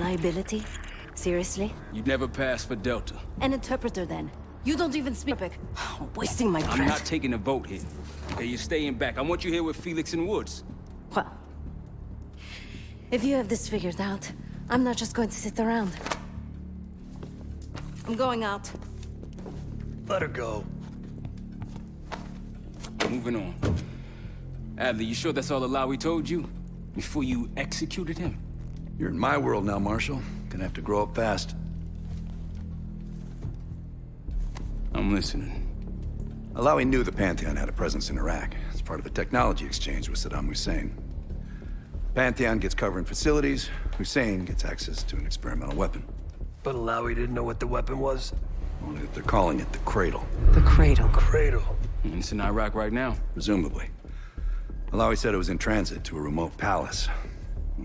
liability? Seriously? You'd never pass for Delta. An interpreter, then. You don't even speak Arabic. Wasting my breath. I'm not taking a vote here. Okay, you're staying back. I want you here with Felix and Woods. Well, if you have this figured out, I'm not just going to sit around. I'm going out. Let her go. Moving on. Adler, you sure that's all the lie we told you? Before you executed him? You're in my world now, Marshal. Gonna have to grow up fast. I'm listening. Alawi knew the Pantheon had a presence in Iraq. It's part of a technology exchange with Saddam Hussein. Pantheon gets covering facilities. Hussein gets access to an experimental weapon. But Alawi didn't know what the weapon was? Only that they're calling it the Cradle. The Cradle. Cradle. And it's in Iraq right now. Presumably. Alawi said it was in transit to a remote palace.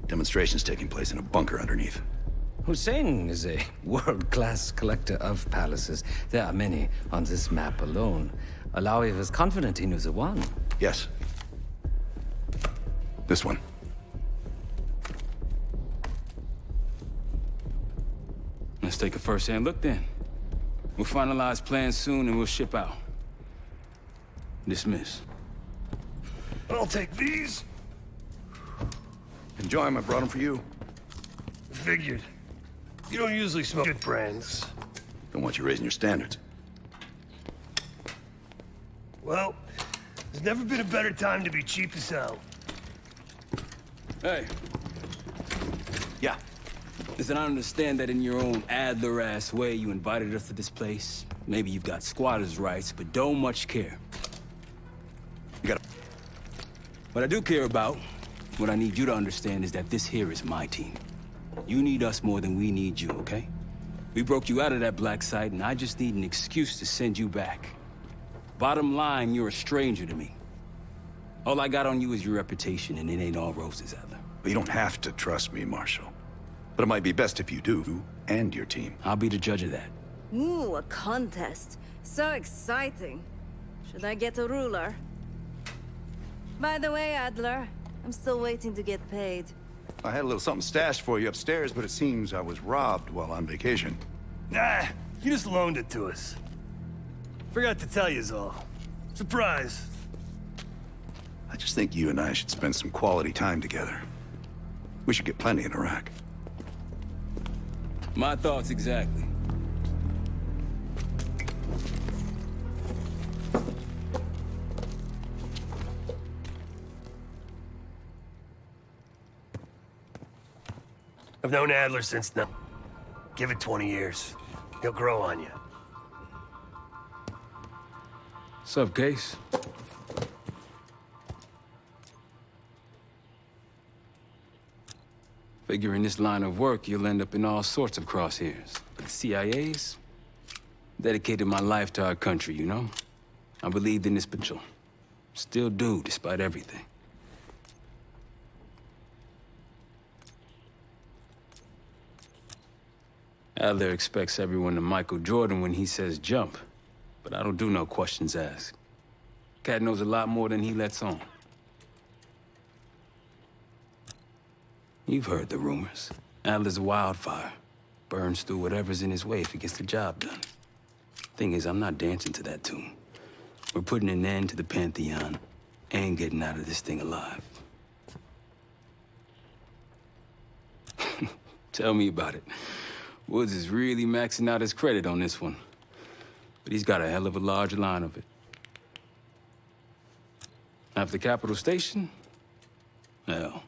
Demonstrations taking place in a bunker underneath. Hussein is a world-class collector of palaces. There are many on this map alone. Alawi was confident he knew the one. Yes. This one. Let's take a first-hand look then. We'll finalize plans soon and we'll ship out. Dismiss. I'll take these. Enjoy them. I brought them for you. Figured. You don't usually smoke good brands. Don't want you raising your standards. Well, there's never been a better time to be cheap as hell. Hey. Yeah. Listen, I understand that in your own Adler-ass way you invited us to this place. Maybe you've got squatters' rights, but don't much care. You got What I do care about, what I need you to understand is that this here is my team. You need us more than we need you, okay? We broke you out of that black site, and I just need an excuse to send you back. Bottom line, you're a stranger to me. All I got on you is your reputation, and it ain't all roses, Adler. But you don't have to trust me, Marshal. But it might be best if you do, and your team. I'll be the judge of that. Ooh, a contest. So exciting. Should I get a ruler? By the way, Adler, I'm still waiting to get paid. I had a little something stashed for you upstairs, but it seems I was robbed while on vacation. Nah, you just loaned it to us. Forgot to tell yous all. Surprise. I just think you and I should spend some quality time together. We should get plenty in Iraq. My thoughts exactly. I've known Adler since now. Give it 20 years. He'll grow on you. Sup, Case? Figure in this line of work, you'll end up in all sorts of crosshairs. But the CIA's dedicated my life to our country, you know? I believed in this potential. Still do, despite everything. Adler expects everyone to Michael Jordan when he says jump, but I don't do no questions asked. Cat knows a lot more than he lets on. You've heard the rumors. Adler's a wildfire. Burns through whatever's in his way if he gets the job done. Thing is, I'm not dancing to that tune. We're putting an end to the Pantheon and getting out of this thing alive. Tell me about it. Woods is really maxing out his credit on this one. But he's got a hell of a large line of it. After Capital Station? Hell,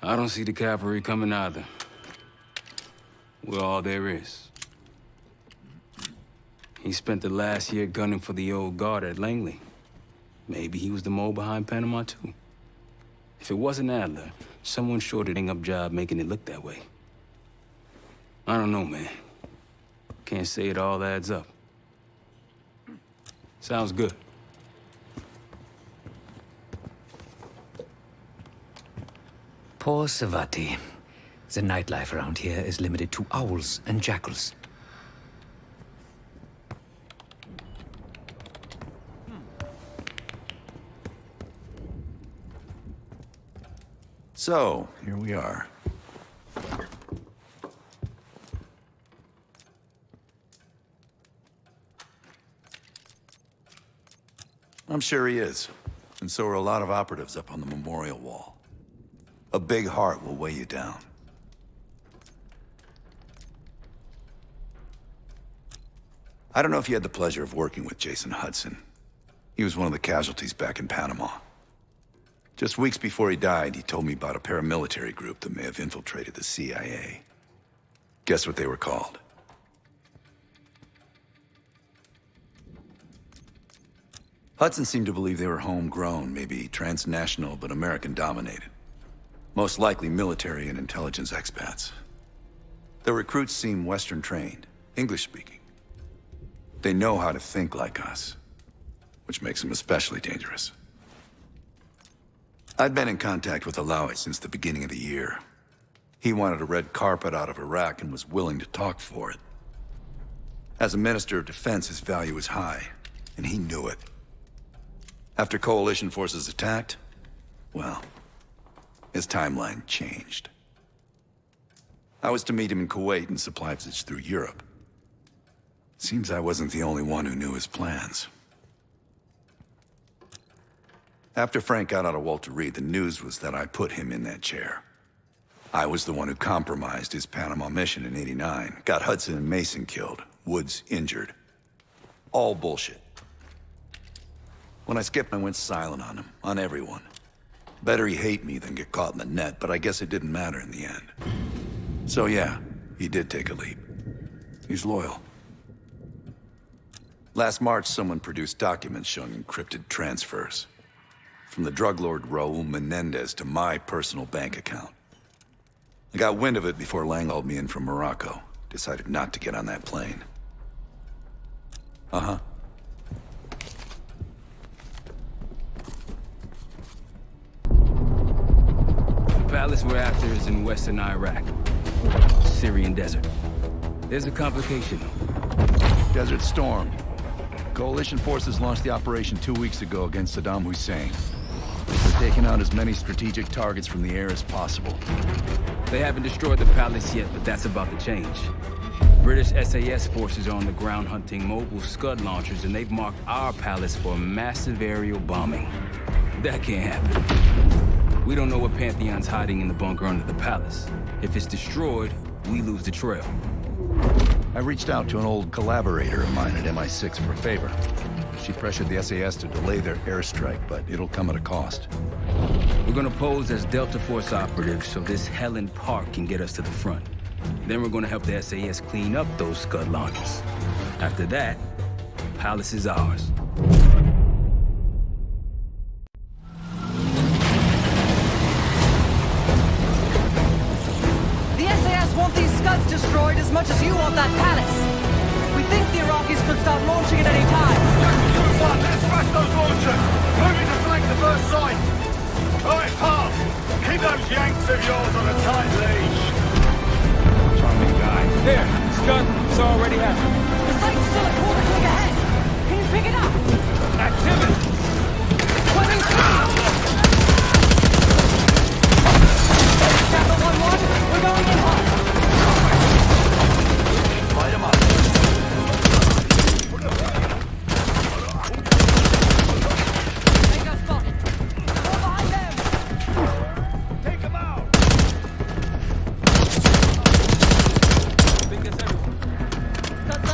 I don't see the cavalry coming either. We're all there is. He spent the last year gunning for the old guard at Langley. Maybe he was the mole behind Panama, too. If it wasn't Adler, someone sure did a hang-up job making it look that way. I don't know, man. Can't say it all adds up. Sounds good. Poor Savati. The nightlife around here is limited to owls and jackals. So, here we are. I'm sure he is. And so are a lot of operatives up on the memorial wall. A big heart will weigh you down. I don't know if you had the pleasure of working with Jason Hudson. He was one of the casualties back in Panama. Just weeks before he died, he told me about a paramilitary group that may have infiltrated the CIA. Guess what they were called? Hudson seemed to believe they were homegrown, maybe transnational, but American-dominated. Most likely military and intelligence expats. The recruits seem Western-trained, English-speaking. They know how to think like us, which makes them especially dangerous. I'd been in contact with Alawi since the beginning of the year. He wanted a red carpet out of Iraq and was willing to talk for it. As a Minister of Defense, his value was high, and he knew it. After coalition forces attacked, well, his timeline changed. I was to meet him in Kuwait and supply message through Europe. Seems I wasn't the only one who knew his plans. After Frank got out of Walter Reed, the news was that I put him in that chair. I was the one who compromised his Panama mission in '89, got Hudson and Mason killed, Woods injured. All bullshit. When I skipped, I went silent on him, on everyone. Better he hate me than get caught in the net, but I guess it didn't matter in the end. So yeah, he did take a leap. He's loyal. Last March, someone produced documents showing encrypted transfers. From the drug lord Raul Menendez to my personal bank account. I got wind of it before Lang hauled me in from Morocco. Decided not to get on that plane. Uh-huh. The palace we're after is in western Iraq. Syrian desert. There's a complication. Desert Storm. Coalition forces launched the operation 2 weeks ago against Saddam Hussein. They're taking out as many strategic targets from the air as possible. They haven't destroyed the palace yet, but that's about to change. British SAS forces are on the ground hunting mobile Scud launchers, and they've marked our palace for a massive aerial bombing. That can't happen. We don't know what Pantheon's hiding in the bunker under the palace. If it's destroyed, we lose the trail. I reached out to an old collaborator of mine at MI6 for a favor. She pressured the SAS to delay their airstrike, but it'll come at a cost. We're gonna pose as Delta Force operatives so this Helen Park can get us to the front. Then we're gonna help the SAS clean up those Scud launchers. After that, the palace is ours. The SAS want these Scuds destroyed as much as you want that palace. We think the Iraqis could start launching at any time. Let's smash those launchers! Moving to flank the first site! Alright, Park! Keep those Yanks of yours on a tight leash! Charming guy. There, Scud, it's already happened. The site's still a quarter click ahead. Can you pick it up? Activity! Swimming through! Chapter 1-1, we're going in hot. Light him up. Make us spot. Go behind them. Take them out! I think that's everyone. Scuds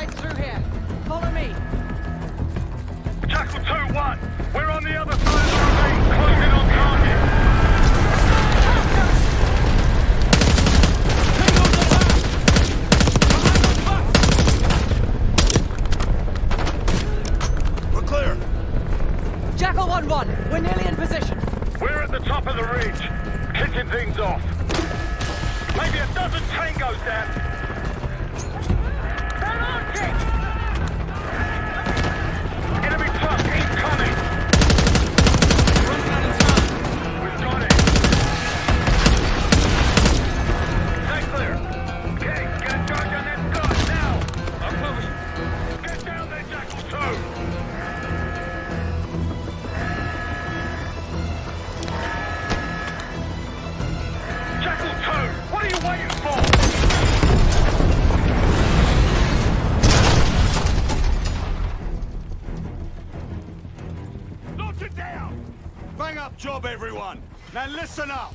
job, everyone. Now listen up.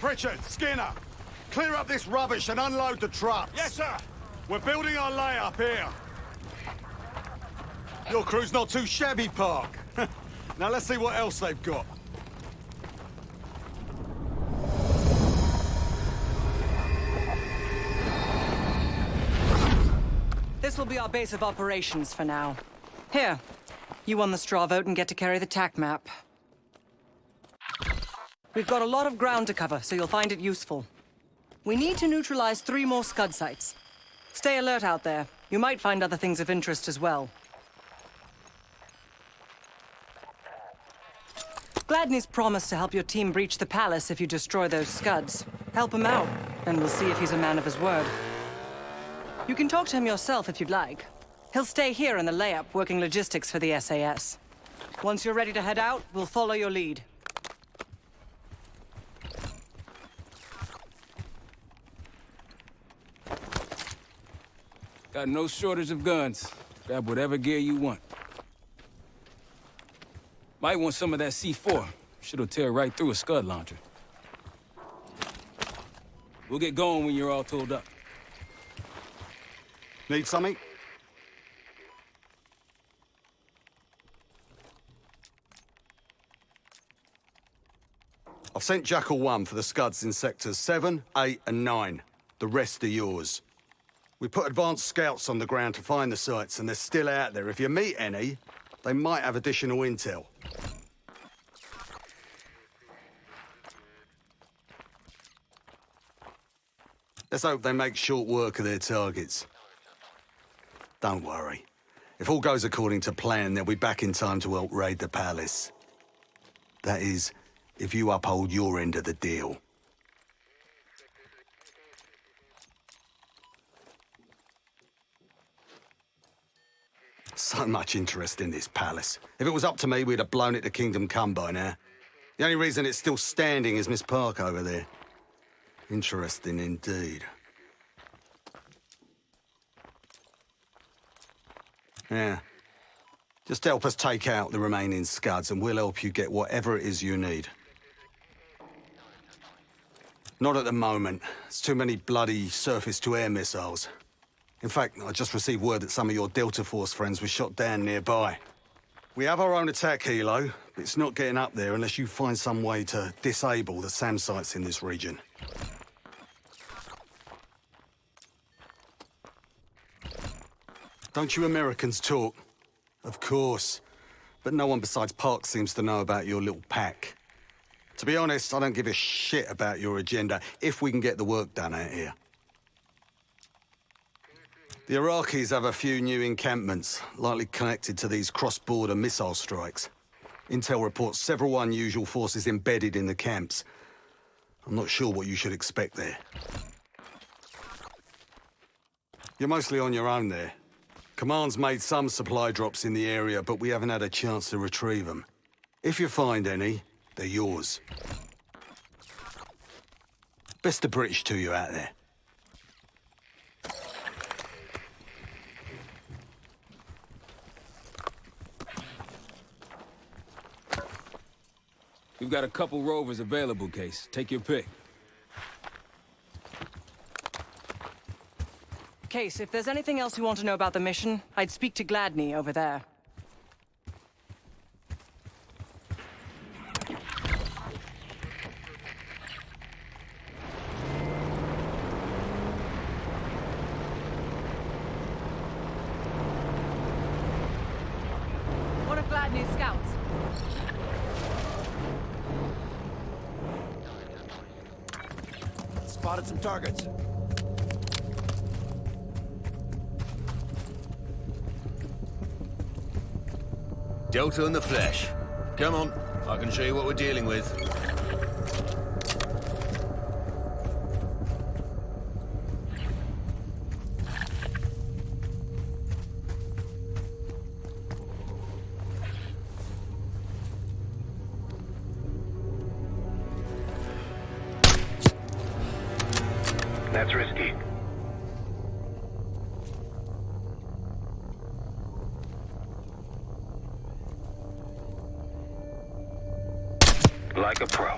Pritchard, Skinner, clear up this rubbish and unload the trucks. Yes, sir. We're building our layup here. Your crew's not too shabby, Park. Now let's see what else they've got. This will be our base of operations for now. Here, you won the straw vote and get to carry the TAC map. We've got a lot of ground to cover, so you'll find it useful. We need to neutralize 3 more Scud sites. Stay alert out there. You might find other things of interest as well. Gladney's promised to help your team breach the palace if you destroy those Scuds. Help him out, and we'll see if he's a man of his word. You can talk to him yourself if you'd like. He'll stay here in the layup, working logistics for the SAS. Once you're ready to head out, we'll follow your lead. Got no shortage of guns. Grab whatever gear you want. Might want some of that C4. Shit'll tear right through a Scud launcher. We'll get going when you're all tooled up. Need something? I've sent Jackal 1 for the Scuds in sectors 7, 8, and 9. The rest are yours. We put advanced scouts on the ground to find the sites, and they're still out there. If you meet any, they might have additional intel. Let's hope they make short work of their targets. Don't worry. If all goes according to plan, they'll be back in time to help raid the palace. That is, if you uphold your end of the deal. So much interest in this palace. If it was up to me, we'd have blown it to Kingdom Come by now. The only reason it's still standing is Miss Park over there. Interesting indeed. Yeah. Just help us take out the remaining Scuds and we'll help you get whatever it is you need. Not at the moment. It's too many bloody surface-to-air missiles. In fact, I just received word that some of your Delta Force friends were shot down nearby. We have our own attack helo, but it's not getting up there unless you find some way to disable the SAM sites in this region. Don't you Americans talk? Of course. But no one besides Park seems to know about your little pack. To be honest, I don't give a shit about your agenda if we can get the work done out here. The Iraqis have a few new encampments, likely connected to these cross-border missile strikes. Intel reports several unusual forces embedded in the camps. I'm not sure what you should expect there. You're mostly on your own there. Command's made some supply drops in the area, but we haven't had a chance to retrieve them. If you find any, they're yours. Best of British to you out there. We've got a couple rovers available, Case. Take your pick. Case, if there's anything else you want to know about the mission, I'd speak to Gladney over there. One of Gladney's scouts. Spotted some targets. Delta in the flesh. Come on, I can show you what we're dealing with. That's risky. like a pro.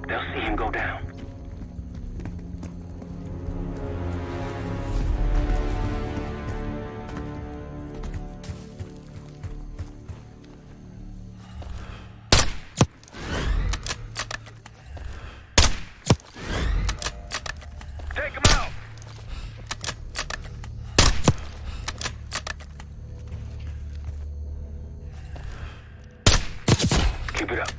They'll see him go down. Take him out! Keep it up.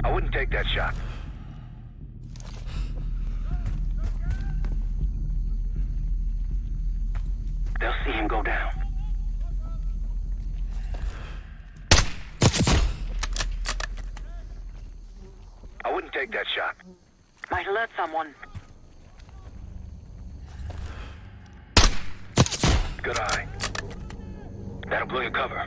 I wouldn't take that shot. They'll see him go down. I wouldn't take that shot. Might alert someone. Good eye. That'll blow your cover.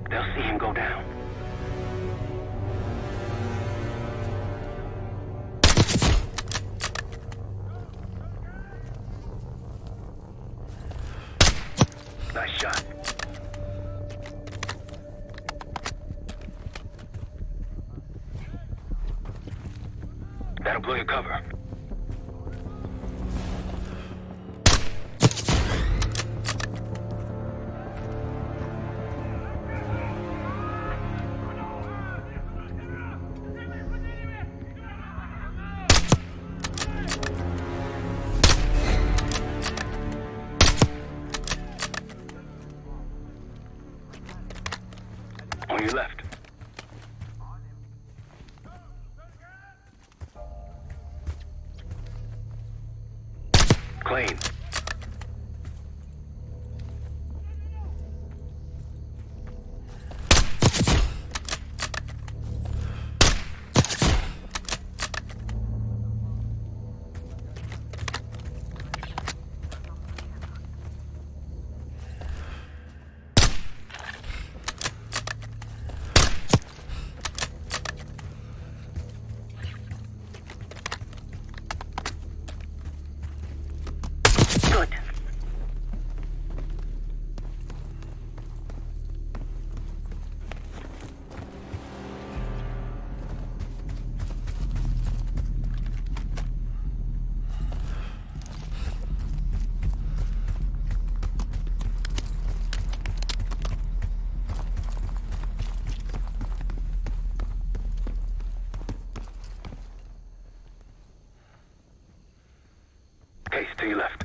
They'll see him go down. Nice shot. That'll blow your cover. On your left. Clean. Good. Case to your left.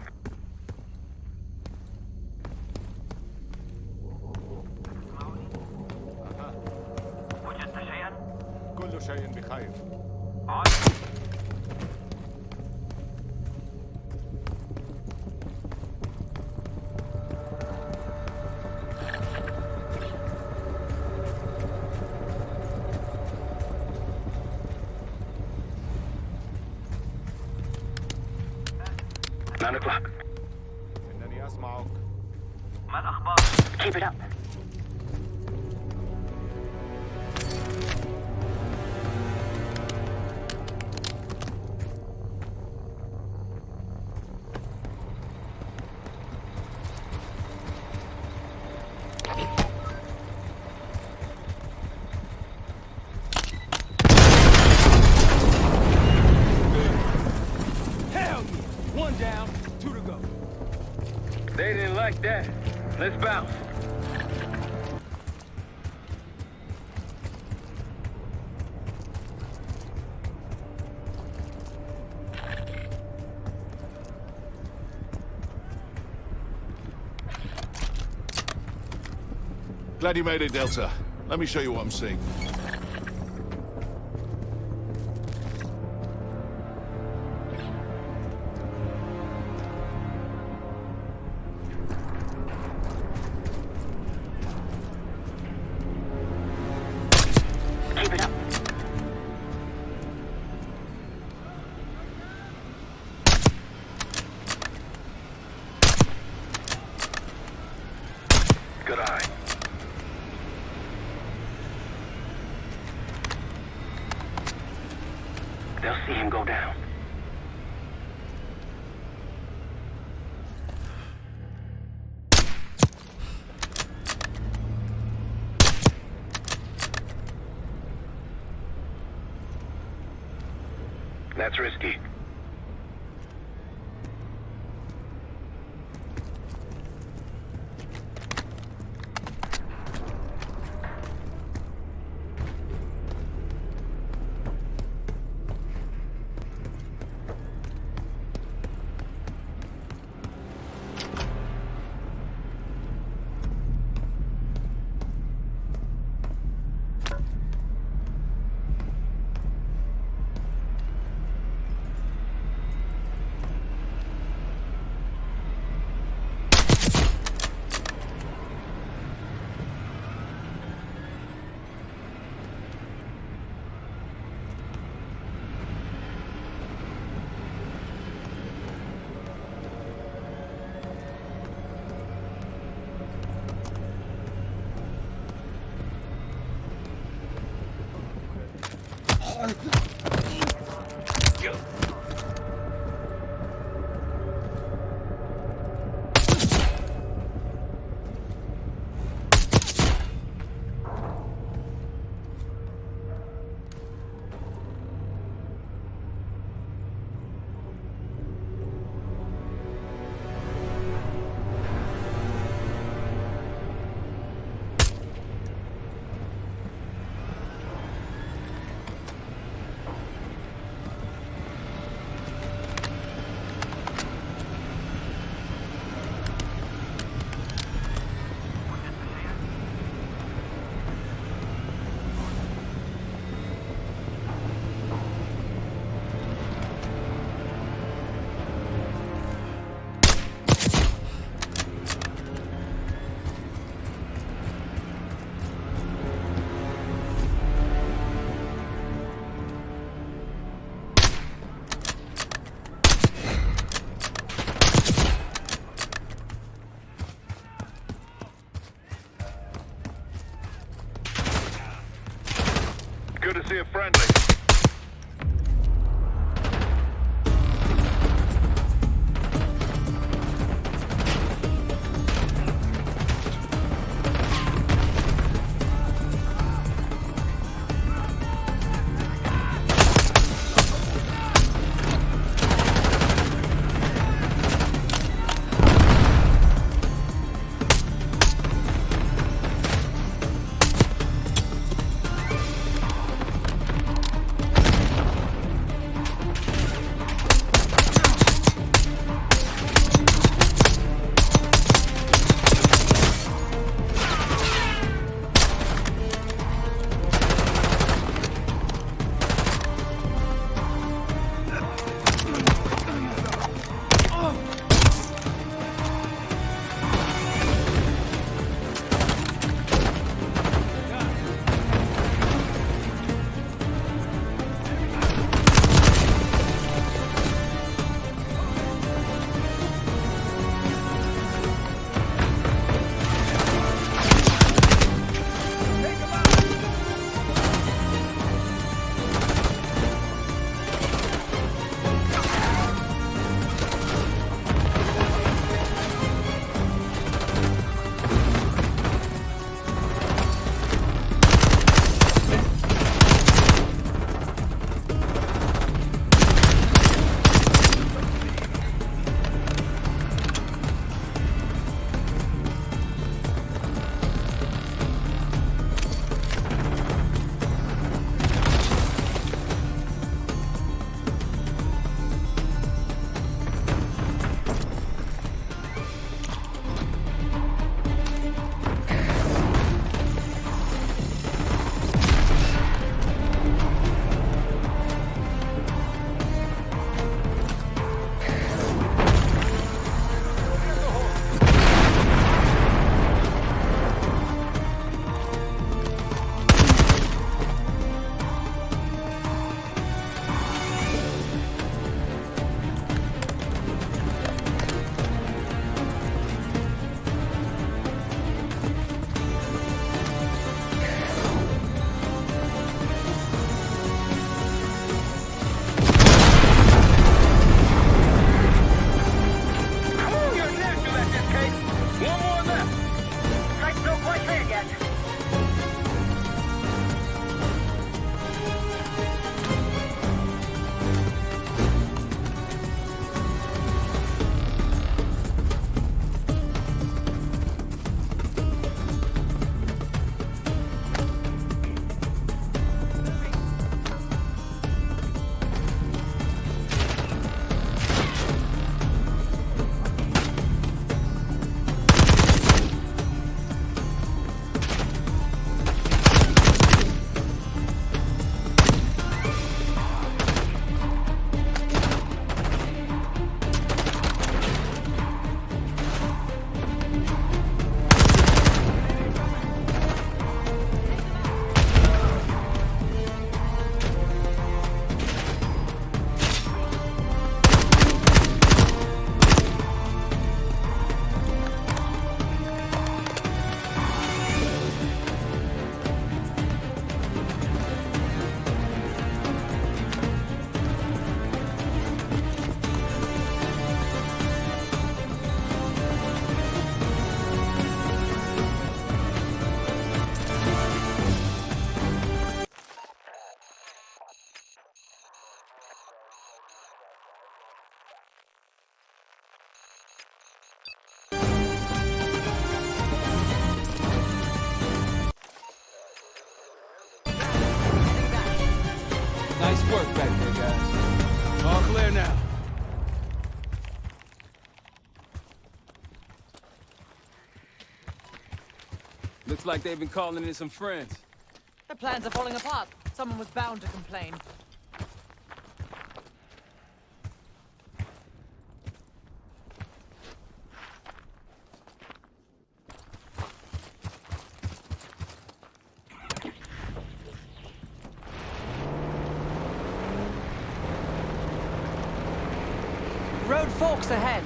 كل شيء بخير. Nine o'clock. إنني أسمعك. Keep it up. like that. Let's bounce. Glad you made it, Delta. Let me show you what I'm seeing. Keep it up. Good eye. They'll see him go down. That's risky. Looks like they've been calling in some friends. The plans are falling apart. Someone was bound to complain. Road forks ahead.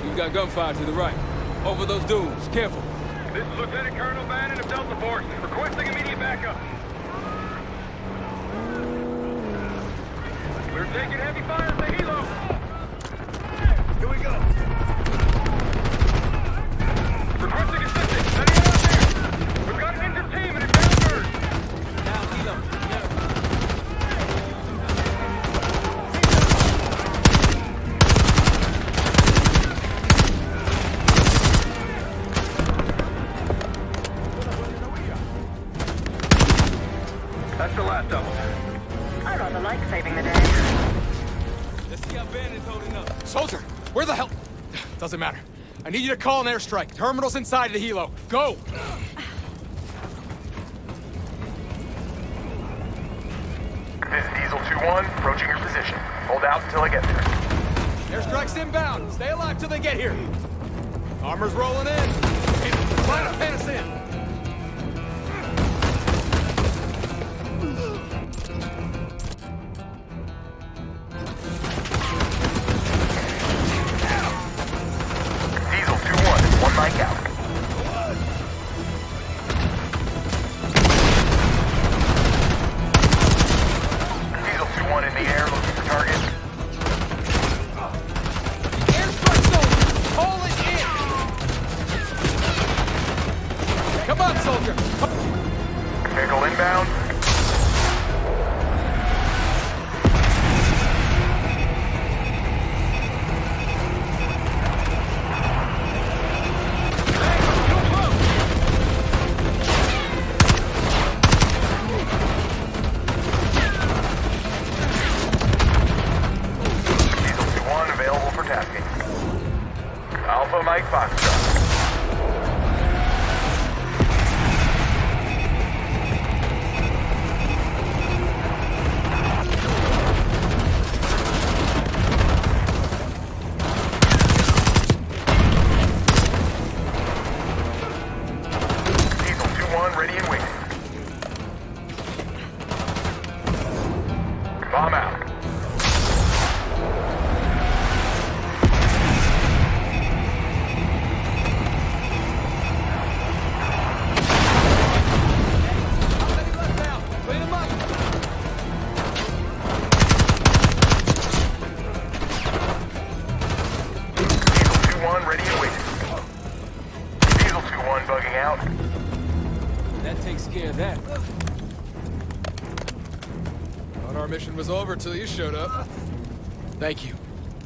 You've got gunfire to the right. Over those dunes. Careful. This is Lieutenant Colonel Bannon of Delta Force, requesting immediate backup. We're taking heavy fire at the helo. Here we go. Requesting assistance. Anyone out there? We've got an injured team and it's downward. Down helo. That's the last of them. I rather like saving the day. Let's see how Bannon's holding up. Soldier, where the hell? Doesn't matter. I need you to call an airstrike. Terminal's inside the helo. Go! This is Diesel 2-1, approaching your position. Hold out until I get there. Airstrike's inbound. Stay alive till they get here. Armor's rolling in. Hey, try to pan us in. Diesel 2-1, one mic out. Diesel 2-1 in the air, looking for targets. Airstrike zone! Call it in! Come on, soldier! Vehicle inbound. Diesel 2-1 available for tasking. Alpha Mike Foxtrot. Diesel 2-1 ready and waiting. Bomb out. Clean him up! Diesel 2-1 ready and waiting. Diesel 2-1 bugging out. That takes care of that. Thought our mission was over till you showed up. Thank you.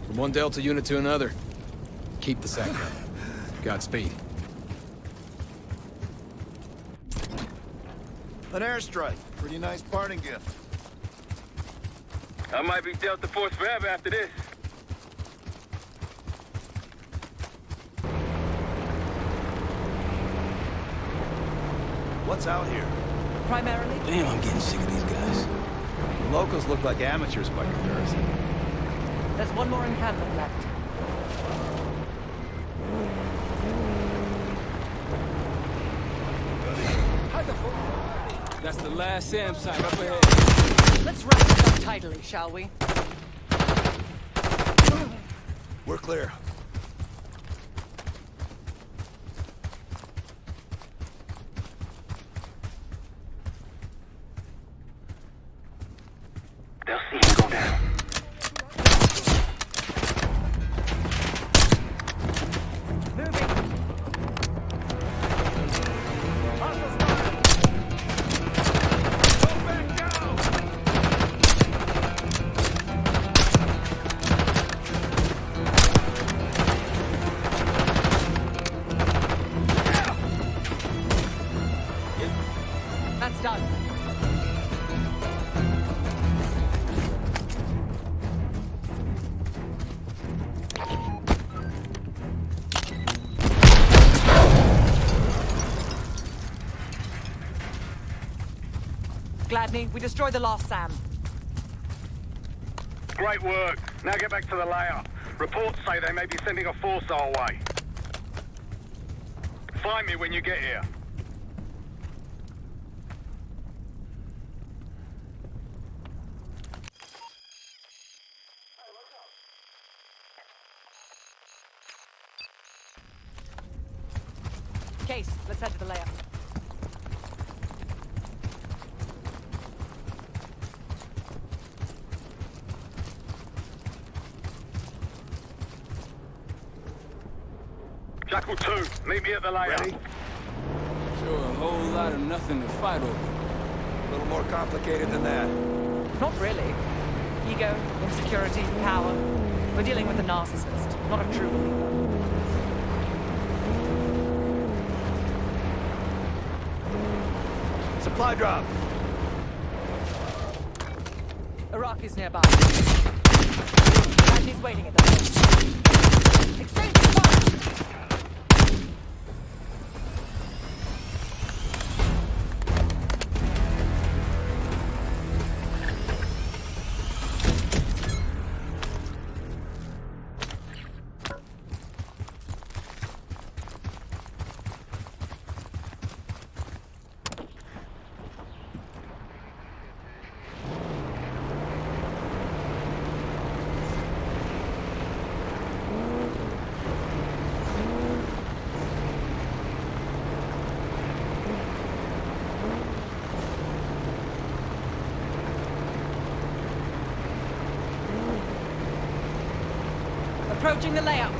From one Delta unit to another. Keep the sector. Godspeed. An airstrike. Pretty nice parting gift. I might be Delta Force forever after this. What's out here? Primarily, Damn, I'm getting sick of these guys. The locals look like amateurs by comparison. there's one more encampment left. That's the last SAM site up ahead. Let's wrap this up tidily, shall we? We're clear. They'll see him go down. Done. Gladney, we destroyed the last SAM. Great work. Now get back to the layer. Reports say they may be sending a force our way. Find me when you get here. Case, let's head to the layer. Jackal 2, meet me at the layer. Ready? Sure, a whole lot of nothing to fight over. A little more complicated than that. Not really. Ego, insecurity, power. We're dealing with a narcissist, not a true believer. Supply drop. Iraqi's nearby. He's waiting at the door. Exchange fire! Approaching the layout.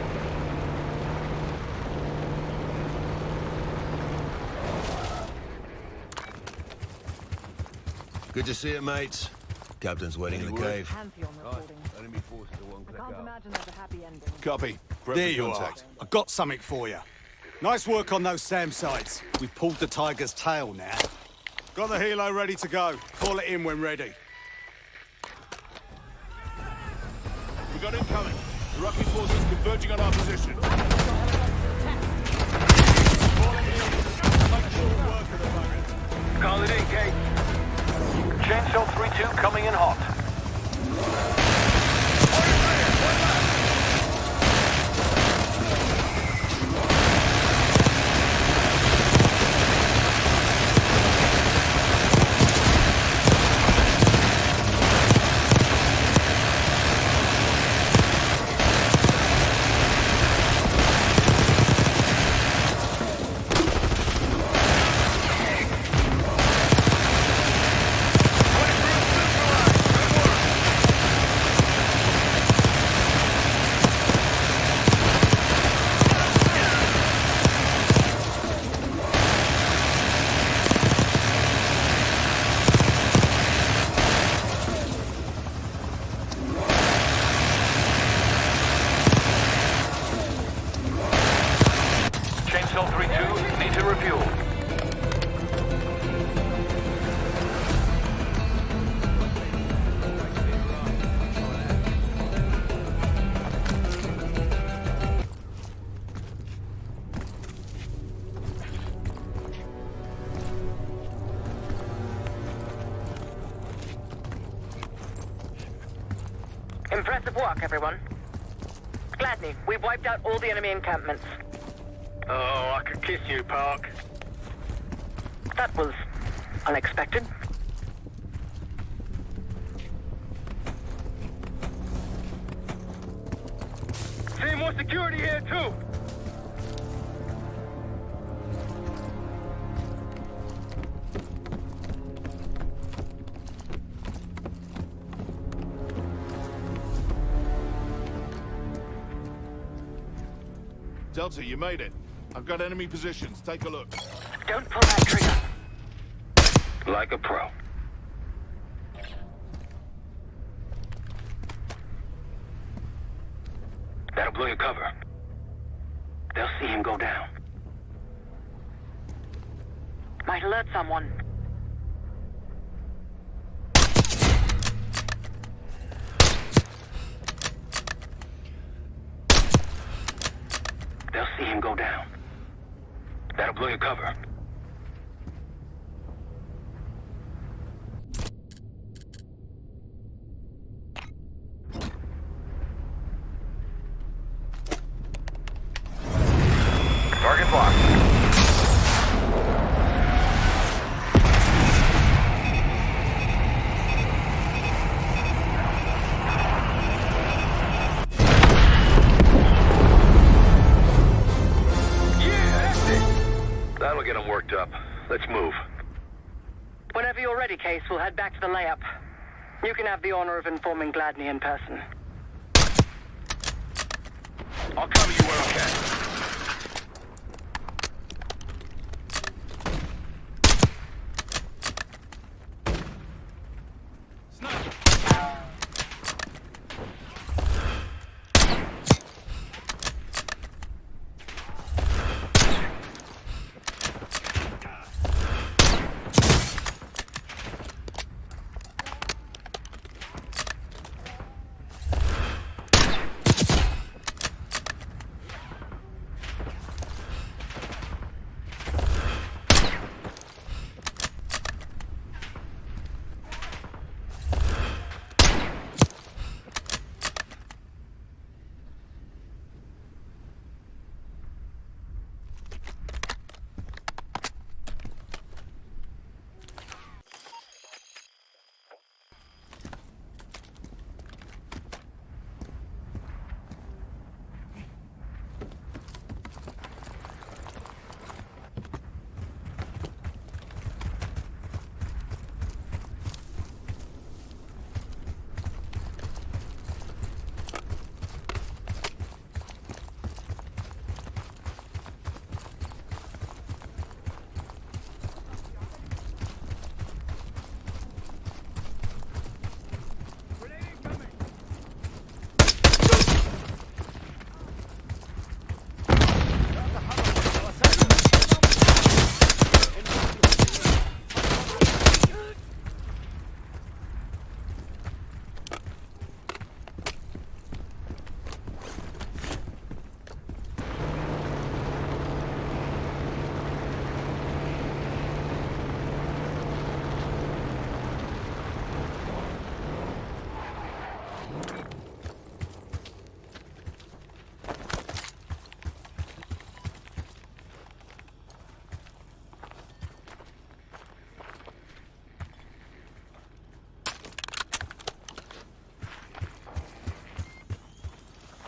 Good to see you, mates. Captain's waiting in the cave. Pantheon reporting. Enemy forces are one I click can't out. imagine there's a happy ending. Copy. Prep There for you contact. are. I got something for you. Nice work on those SAM sites. We've pulled the tiger's tail now. Got the helo ready to go. Call it in when ready. We got incoming. Iraqi forces converging on our position. Call it in, Kate. Chain cell 3-2 coming in hot. Cell 3-2, need to refuel. Impressive work, everyone. Gladney, we've wiped out all the enemy encampments. Oh, I could kiss you, Park. That was unexpected. See more security here, too. Delta, you made it. I've got enemy positions. Take a look. Don't pull that trigger. Like a pro. That'll blow your cover. They'll see him go down. Might alert someone. they'll see him go down. That'll blow your cover. Target locked. That'll get him worked up. Let's move. Whenever you're ready, Case, we'll head back to the layup. You can have the honor of informing Gladney in person. I'll cover you where I can.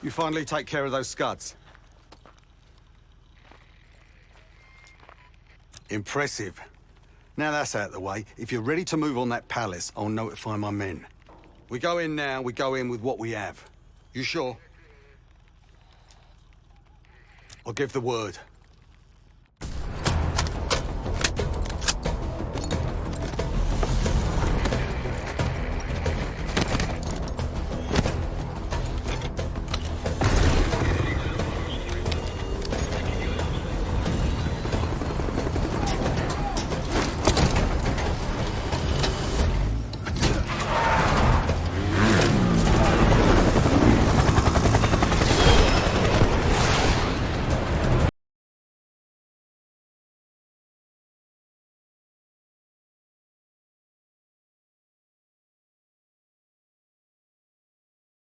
You finally take care of those scuds. Impressive. Now that's out of the way, if you're ready to move on that palace, I'll notify my men. We go in now, we go in with what we have. You sure? I'll give the word.